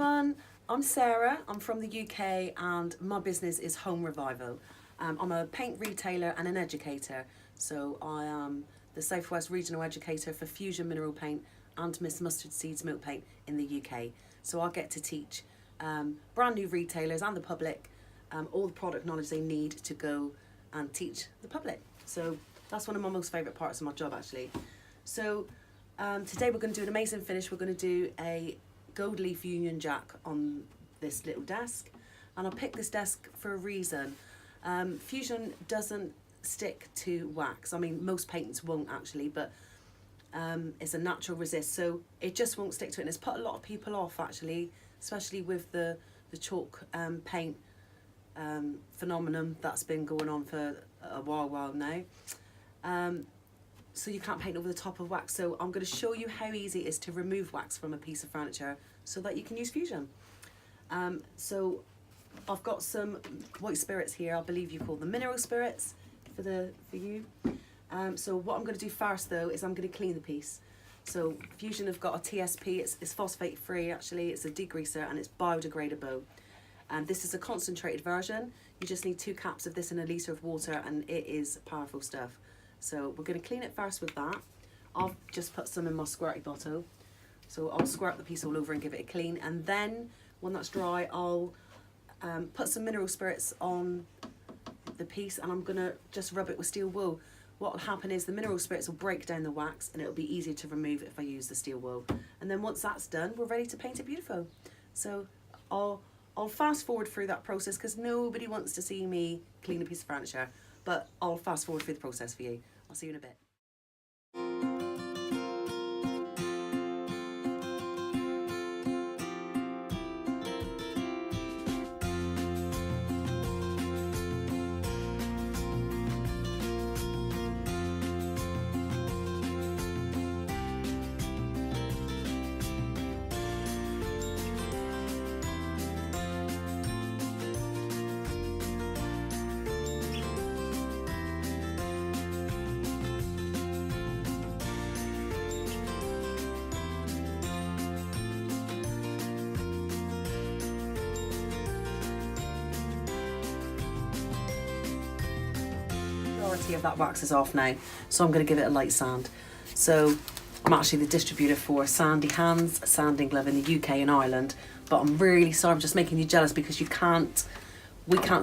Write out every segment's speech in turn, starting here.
everyone, I'm Sarah, I'm from the UK and my business is Home Revival. I'm a paint retailer and an educator, so I am the South West Regional Educator for Fusion Mineral Paint and Miss Mustard Seeds Milk Paint in the UK. So I get to teach brand new retailers and the public all the product knowledge they need to go and teach the public. So that's one of my most favourite parts of my job actually. So today we're going to do an amazing finish. We're going to do a gold leaf Union Jack on this little desk, and I picked this desk for a reason. Fusion doesn't stick to wax. I mean, most paints won't actually, but it's a natural resist, so it just won't stick to it, and it's put a lot of people off actually, especially with the chalk paint phenomenon that's been going on for a while now. So you can't paint over the top of wax. So I'm going to show you how easy it is to remove wax from a piece of furniture so that you can use Fusion. So I've got some white spirits here. I believe you call them mineral spirits for you. So what I'm going to do first though is I'm going to clean the piece. So Fusion have got a TSP. It's phosphate free actually. It's a degreaser and it's biodegradable. And this is a concentrated version. You just need 2 caps of this in a litre of water and it is powerful stuff. So we're going to clean it first with that. I'll just put some in my squirty bottle. So I'll squirt the piece all over and give it a clean. And then when that's dry, I'll put some mineral spirits on the piece and I'm going to just rub it with steel wool. What will happen is the mineral spirits will break down the wax and it'll be easier to remove if I use the steel wool. And then once that's done, we're ready to paint it beautiful. So I'll fast forward through that process because nobody wants to see me clean a piece of furniture. But I'll fast forward through the process for you. I'll see you in a bit. Of that wax is off now, so I'm going to give it a light sand. So I'm actually the distributor for Sandy Hands Sanding Glove in the UK and Ireland, but I'm really sorry, I'm just making you jealous because we can't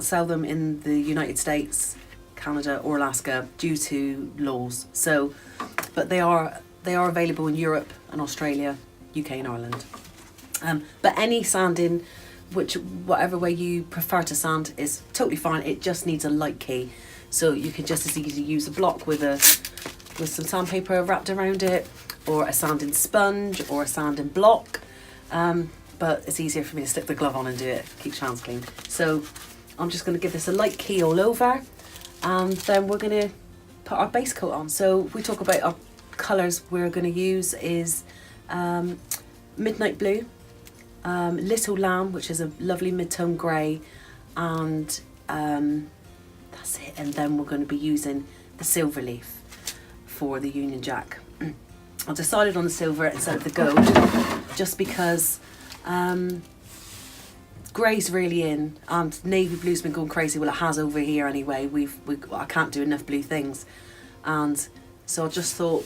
sell them in the United States, Canada or Alaska due to laws. So but they are available in Europe and Australia, UK and Ireland. But any sanding, whatever way you prefer to sand is totally fine. It just needs a light key. So you can just as easily use a block with some sandpaper wrapped around it, or a sanding sponge, or a sanding block. But it's easier for me to stick the glove on and do it. Keeps your hands clean. So I'm just going to give this a light key all over, and then we're going to put our base coat on. So if we talk about our colours we're going to use is Midnight Blue, Little Lamb, which is a lovely mid-tone grey, and that's it. And then we're going to be using the silver leaf for the Union Jack. I decided on the silver instead of the gold just because grey's really in and navy blue's been going crazy. Well, it has over here anyway. I can't do enough blue things, and so I just thought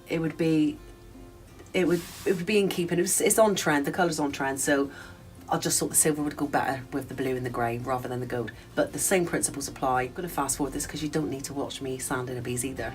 it would be in keeping. It's on trend. The colour's on trend, so I just thought the silver would go better with the blue and the grey rather than the gold. But the same principles apply. I'm going to fast forward this because you don't need to watch me sanding a piece either.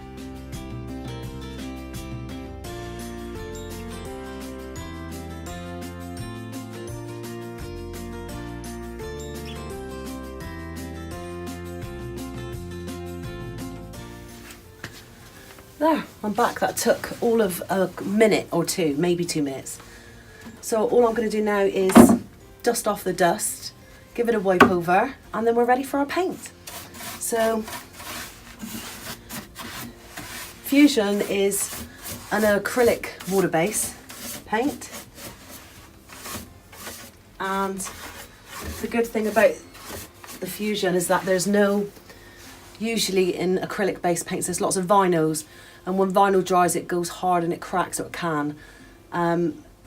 There, I'm back. That took all of a minute or two, maybe 2 minutes. So all I'm going to do now is dust off the dust, give it a wipe over, and then we're ready for our paint. So Fusion is an acrylic water base paint, and the good thing about the Fusion is that there's no, usually in acrylic based paints there's lots of vinyls, and when vinyl dries it goes hard and it cracks, or it can.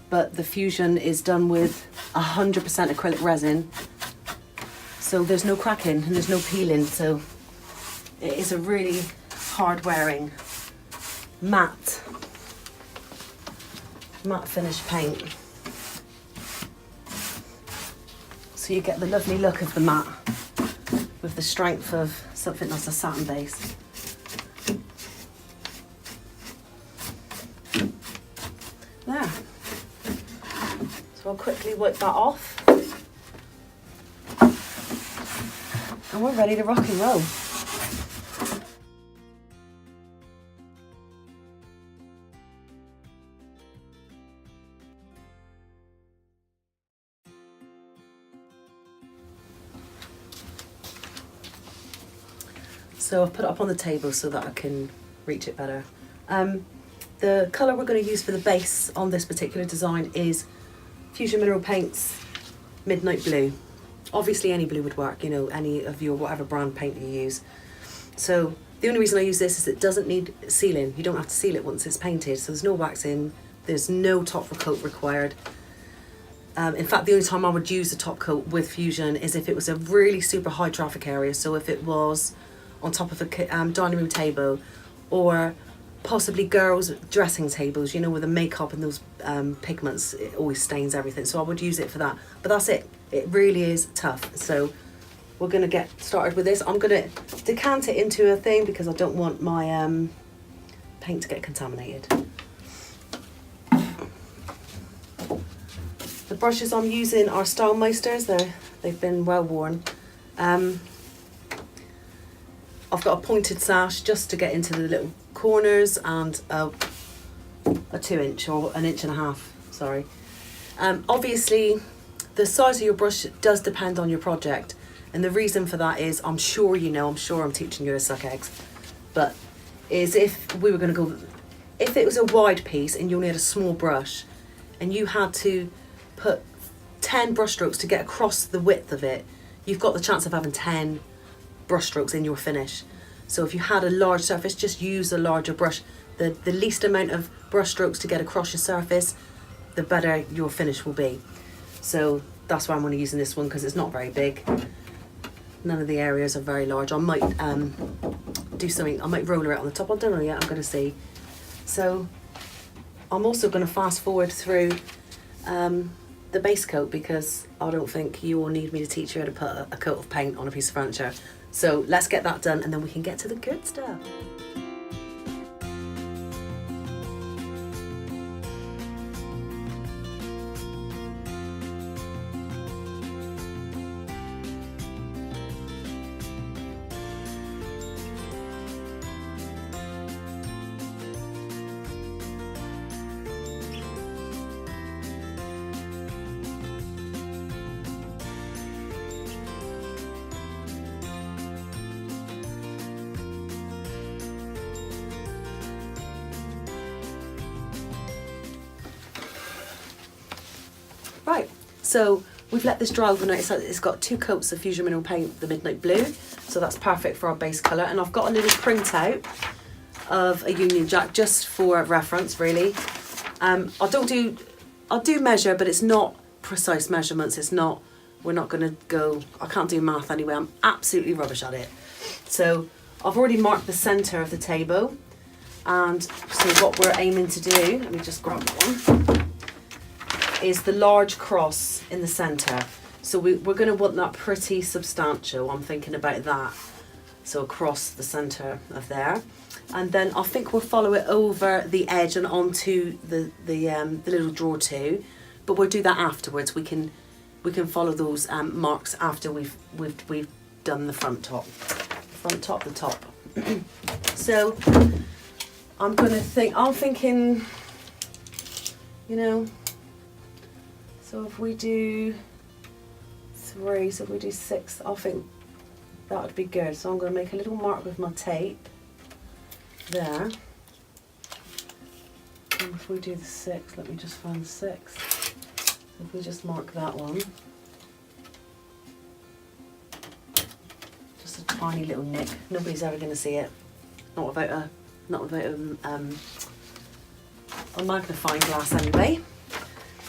but the Fusion is done with 100% acrylic resin. So there's no cracking and there's no peeling. So it is a really hard wearing matte finish paint. So you get the lovely look of the matte with the strength of something that's a satin base. There. So I'll quickly wipe that off. And we're ready to rock and roll. So I've put it up on the table so that I can reach it better. The colour we're going to use for the base on this particular design is Fusion Mineral Paints Midnight Blue. Obviously any blue would work, you know, any of your whatever brand paint you use. So the only reason I use this is it doesn't need sealing. You don't have to seal it once it's painted, so there's no waxing, there's no top coat required. In fact, the only time I would use the top coat with Fusion is if it was a really super high traffic area, so if it was on top of a dining room table, or possibly girls' dressing tables, you know, with the makeup and those pigments, it always stains everything. So I would use it for that. But that's it. It really is tough. So we're going to get started with this. I'm going to decant it into a thing because I don't want my paint to get contaminated. The brushes I'm using are Stylemeisters. They've been well worn. I've got a pointed sash just to get into the little corners, and a 2-inch or 1.5 inches, sorry. Obviously, the size of your brush does depend on your project, and the reason for that is, I'm sure you know, I'm sure I'm teaching you to suck eggs, but is if we were going to go, if it was a wide piece and you only had a small brush, and you had to put 10 brush strokes to get across the width of it, you've got the chance of having 10 brush strokes in your finish. So if you had a large surface, just use a larger brush. The least amount of brush strokes to get across your surface, the better your finish will be. So that's why I'm only using this one, because it's not very big. None of the areas are very large. I might do something, I might roller it on the top. I don't know yet, I'm going to see. So I'm also going to fast forward through the base coat, because I don't think you will need me to teach you how to put a coat of paint on a piece of furniture. So let's get that done, and then we can get to the good stuff. Right, so we've let this dry overnight. So it's got 2 coats of Fusion Mineral Paint, the Midnight Blue, so that's perfect for our base colour. And I've got a little printout of a Union Jack just for reference, really. I'll do measure, but it's not precise measurements. It's not, we're not going to go, I can't do math anyway, I'm absolutely rubbish at it. So I've already marked the centre of the table, and so what we're aiming to do, let me just grab one, is the large cross in the centre. So we're going to want that pretty substantial. I'm thinking about that. So across the centre of there. And then I think we'll follow it over the edge and onto the little drawer too. But we'll do that afterwards. We can follow those marks after we've done the front top. The top. So I'm thinking, you know, so if we do 3, so if we do 6, I think that would be good. So I'm going to make a little mark with my tape there. And if we do the 6, let me just find the 6. So if we just mark that one. Just a tiny little nick. Nobody's ever going to see it. Not without a magnifying glass anyway.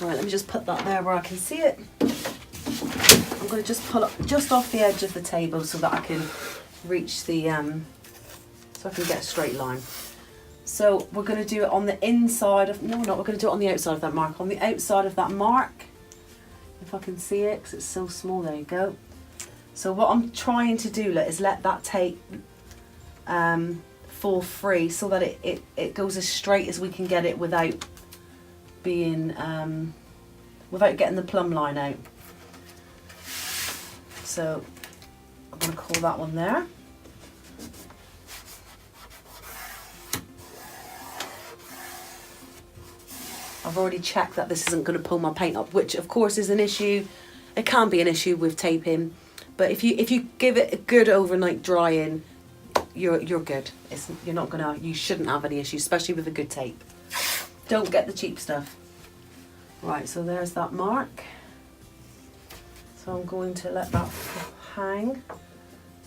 Right, let me just put that there where I can see it. I'm going to just pull up just off the edge of the table so that I can reach the, so I can get a straight line. So we're going to do it on the inside of, no we're not, we're going to do it on the outside of that mark. On the outside of that mark, if I can see it, because it's so small, there you go. So what I'm trying to do is let that tape fall free so that it goes as straight as we can get it without being, without getting the plumb line out. So I'm going to call that one there. I've already checked that this isn't going to pull my paint up, which of course is an issue. It can be an issue with taping, but if you give it a good overnight drying, you're good. You shouldn't have any issues, especially with a good tape. Don't get the cheap stuff. Right, so there's that mark. So I'm going to let that hang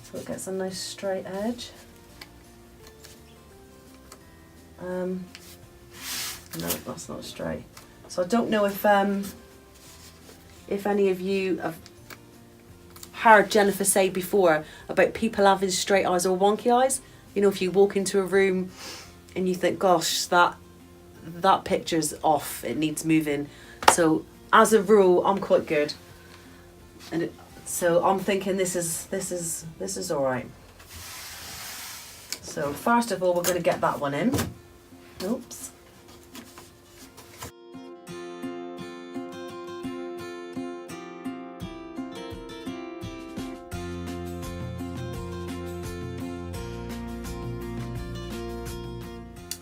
so it gets a nice straight edge. No, that's not straight. So I don't know if any of you have heard Jennifer say before about people having straight eyes or wonky eyes. You know, if you walk into a room and you think, gosh, that picture's off, it needs moving. So as a rule, I'm quite good. And so I'm thinking this is all right. So first of all, we're going to get that one in. Oops.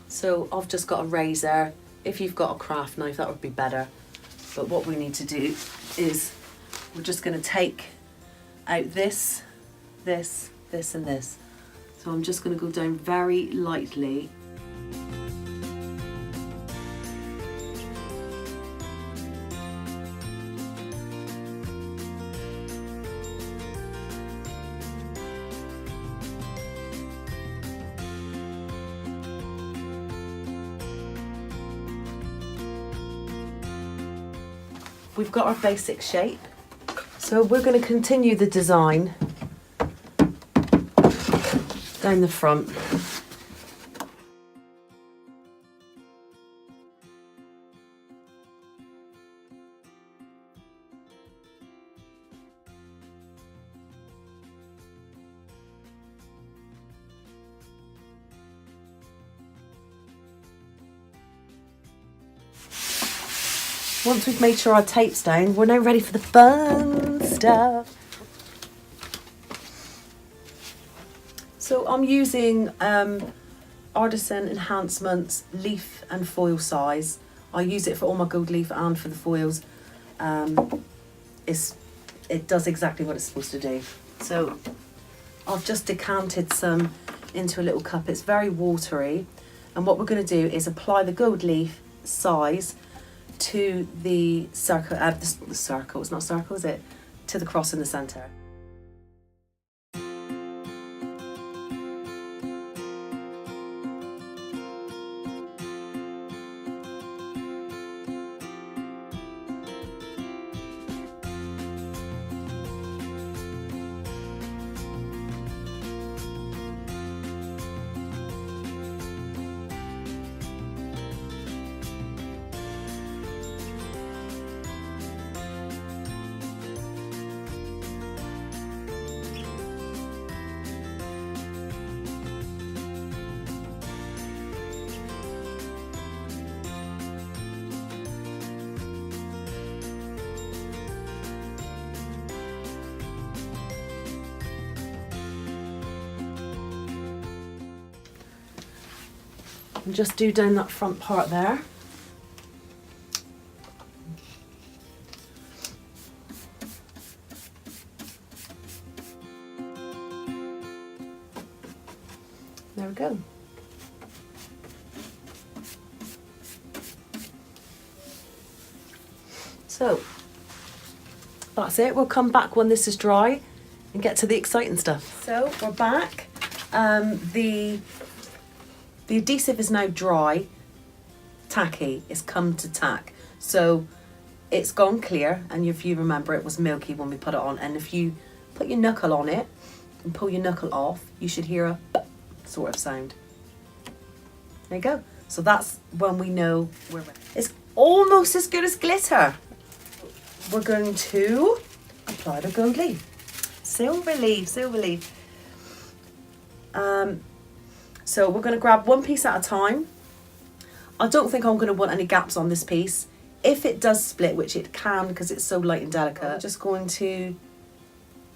So I've just got a razor. If you've got a craft knife, that would be better. But what we need to do is we're just going to take out this, this, this and this. So I'm just going to go down very lightly. We've got our basic shape, so we're going to continue the design down the front. Once we've made sure our tape's down, we're now ready for the fun stuff. So I'm using Artisan Enhancements leaf and foil size. I use it for all my gold leaf and for the foils. It does exactly what it's supposed to do. So I've just decanted some into a little cup. It's very watery. And what we're going to do is apply the gold leaf size to the circle, the circle, it's not a circle, is it? To the cross in the centre. And just do down that front part there. There we go. So that's it. We'll come back when this is dry and get to the exciting stuff. So we're back. The adhesive is now dry, tacky, it's come to tack. So it's gone clear, and if you remember, it was milky when we put it on, and if you put your knuckle on it and pull your knuckle off, you should hear a sort of sound. There you go. So that's when we know we're ready. It's almost as good as glitter. We're going to apply the gold leaf. Silver leaf, silver leaf. So we're going to grab one piece at a time. I don't think I'm going to want any gaps on this piece. If it does split, which it can because it's so light and delicate, I'm just going to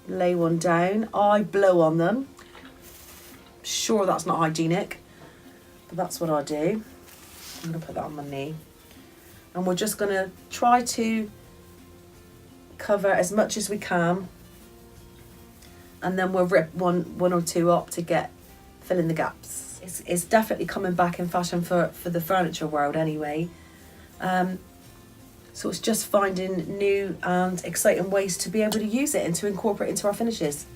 lay one down. I blow on them. Sure, that's not hygienic, but that's what I do. I'm going to put that on my knee. And we're just going to try to cover as much as we can. And then we'll rip one or two up to fill in the gaps. It's definitely coming back in fashion for the furniture world anyway. So it's just finding new and exciting ways to be able to use it and to incorporate into our finishes.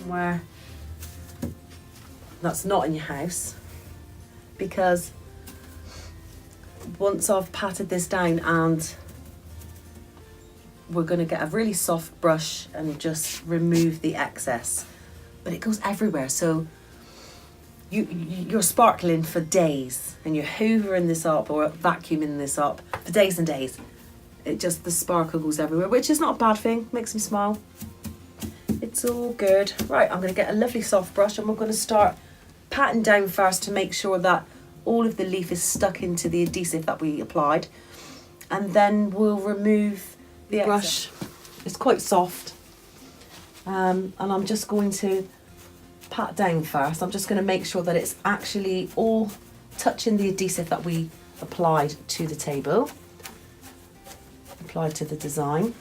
Where that's not in your house, because once I've patted this down, and we're going to get a really soft brush and just remove the excess, but it goes everywhere, so you're sparkling for days, and you're hoovering this up or vacuuming this up for days and days. The sparkle goes everywhere, which is not a bad thing, makes me smile. It's all good. Right, I'm going to get a lovely soft brush, and we're going to start patting down first to make sure that all of the leaf is stuck into the adhesive that we applied, and then we'll remove the brush. It's quite soft, and I'm just going to pat down first. I'm just going to make sure that it's actually all touching the adhesive that we applied to the table, applied to the design.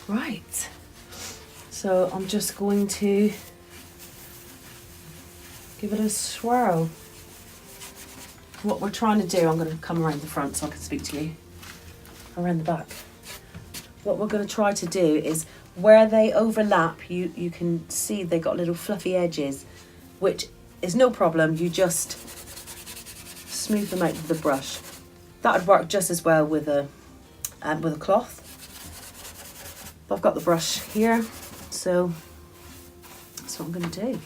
Right, so I'm just going to give it a swirl. What we're trying to do, I'm going to come around the front so I can speak to you, around the back. What we're going to try to do is where they overlap, you can see they've got little fluffy edges, which is no problem. You just smooth them out with the brush. That would work just as well with a cloth. I've got the brush here, so that's what I'm going to do.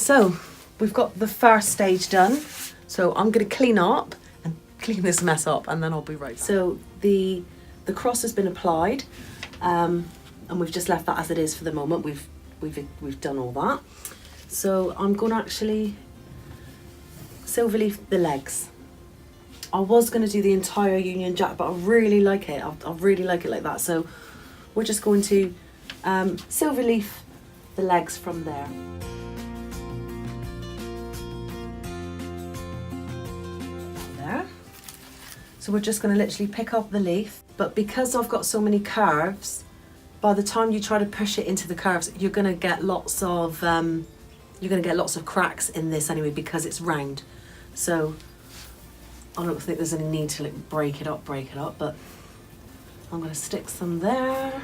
So we've got the first stage done. So I'm going to clean up and clean this mess up, and then I'll be right back. So the cross has been applied, and we've just left that as it is for the moment. We've done all that. So I'm going to actually silver leaf the legs. I was going to do the entire Union Jack, but I really like it. I really like it like that. So we're just going to silver leaf the legs from there. So we're just going to literally pick up the leaf, but because I've got so many curves, by the time you try to push it into the curves, you're going to get lots of cracks in this anyway, because it's round. So I don't think there's any need to like break it up, but I'm going to stick some there.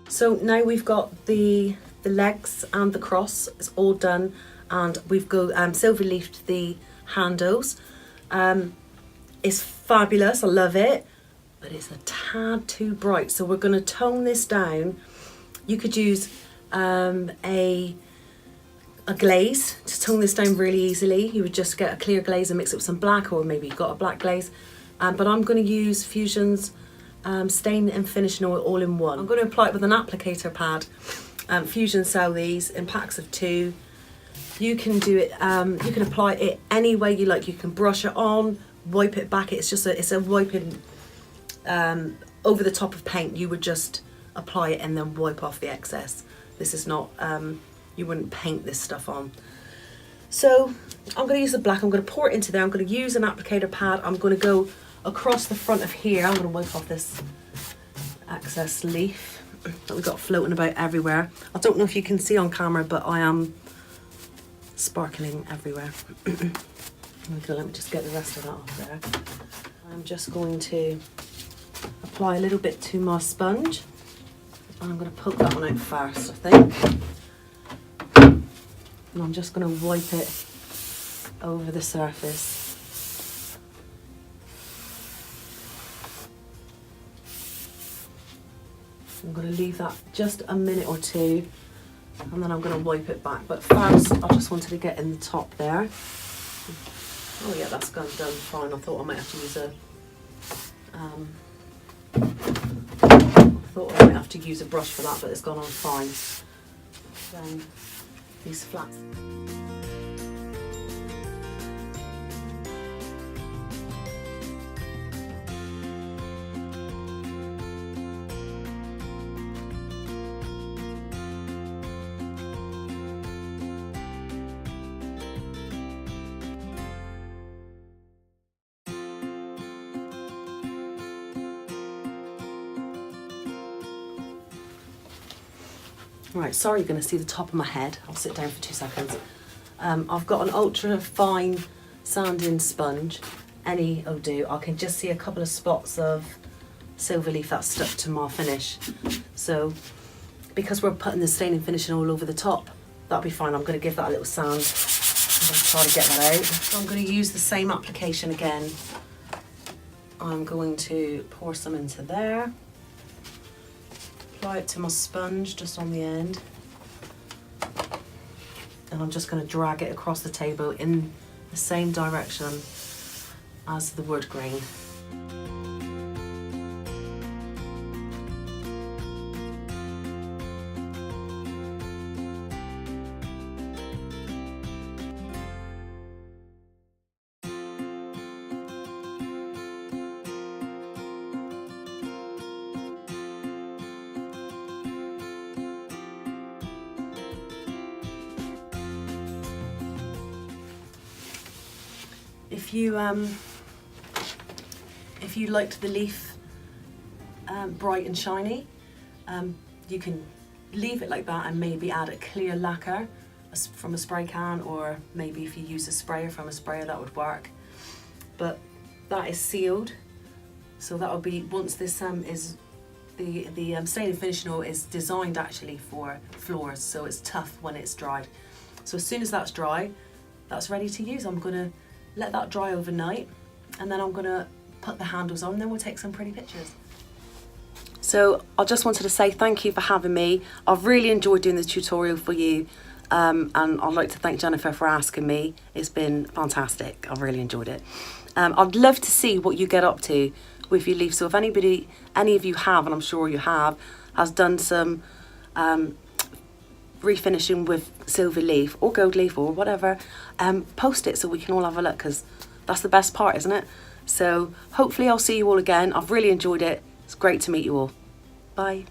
So now we've got the legs and the cross, it's all done, and we've got silver leafed the handles. It's fabulous, I love it, but it's a tad too bright, so we're going to tone this down. You could use a glaze to tone this down really easily. You would just get a clear glaze and mix it with some black, or maybe you've got a black glaze, but I'm going to use Fusion's stain and finishing oil all in one. I'm going to apply it with an applicator pad. Fusion sell these in packs of 2. You can do it, you can apply it any way you like. You can brush it on, wipe it back. It's a wiping over the top of paint. You would just apply it and then wipe off the excess. This is not, you wouldn't paint this stuff on. So I'm going to use the black, I'm going to pour it into there, I'm going to use an applicator pad, I'm going to go across the front of here. I'm going to wipe off this excess leaf that we've got floating about everywhere. I don't know if you can see on camera, but I am sparkling everywhere. Okay, let me just get the rest of that off there. I'm just going to apply a little bit to my sponge, and I'm going to poke that one out first, I think. And I'm just going to wipe it over the surface. I'm going to leave that just a minute or 2, and then I'm going to wipe it back. But first, I just wanted to get in the top there. Oh yeah, that's done fine. I thought I might have to use a brush for that, but it's gone on fine. Then these flats. Right, sorry you're going to see the top of my head. I'll sit down for 2 seconds. I've got an ultra fine sanding sponge. Any will do. I can just see a couple of spots of silver leaf that's stuck to my finish. So because we're putting the stain and finishing all over the top, that'll be fine. I'm going to give that a little sand. I'm going to try to get that out. So I'm going to use the same application again. I'm going to pour some into there. Apply it to my sponge just on the end, and I'm just going to drag it across the table in the same direction as the wood grain. If you liked the leaf bright and shiny, you can leave it like that and maybe add a clear lacquer from a spray can, or maybe if you use a sprayer from a sprayer, that would work. But that is sealed, so that will be, once this is The stain and finishing oil is designed actually for floors, so it's tough when it's dried. So as soon as that's dry, that's ready to use. I'm gonna let that dry overnight, and then I'm gonna put the handles on, and then we'll take some pretty pictures. So I just wanted to say thank you for having me. I've really enjoyed doing this tutorial for you, and I'd like to thank Jennifer for asking me. It's been fantastic. I've really enjoyed it. I'd love to see what you get up to with your leaf. So if any of you have, and I'm sure you have, has done some refinishing with silver leaf or gold leaf or whatever, post it so we can all have a look, because that's the best part, isn't it? So hopefully I'll see you all again. I've really enjoyed it. It's great to meet you all. Bye.